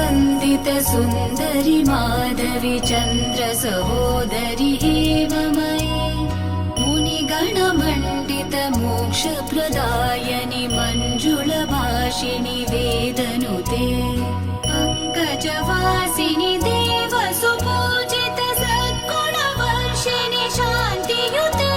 वन्दित सुन्दरि माधवी चन्द्र सहोदरि हेममयी मुनिगणमण्डित मोक्षप्रदायनि मञ्जुलभाषिणि वेदनुते पङ्कजवासिनि देवसुपूजित सद्गुणवर्षिणि शान्तियुते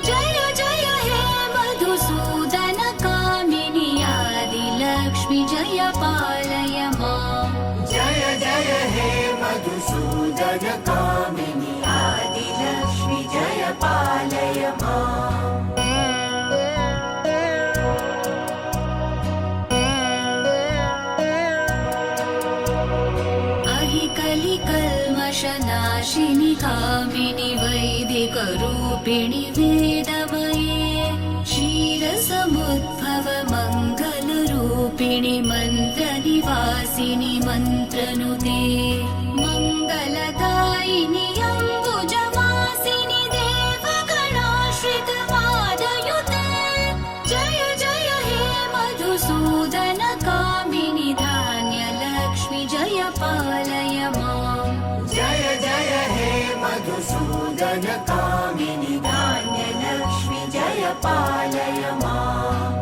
जय जय हे मधुसूदन कामिनि आदिलक्ष्मि जय पालय माम् जय जय हे मधुसूदन कामिनि आदिलक्ष्मि जय पालय माम् कलिकल्मषनाशिनि कामिनि वैदिकरूपिणि वेदमये क्षीरसमुद्भव मङ्गलरूपिणि मन्त्रनिवासिनि मन्त्रनुते मङ्गलदायिनि अम्बुजवासिनि देवगणाश्रित पादयुते जय जय हे मधुसूदन कामिनि धान्यलक्ष्मि जय पालय माम् जय जय हे मधुसूदन कामिनि धान्यलक्ष्मि जय पालय माम्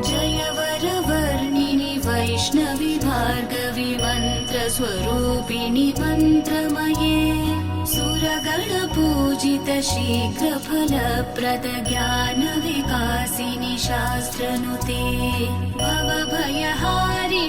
जय वरवर्णिनि वैष्णवि भार्गवि मन्त्रस्वरूपिणि मन्त्रमये सुरगणपूजित शीघ्रफलप्रद ज्ञानविकासिनि शास्त्रनुते भवभयहारिणि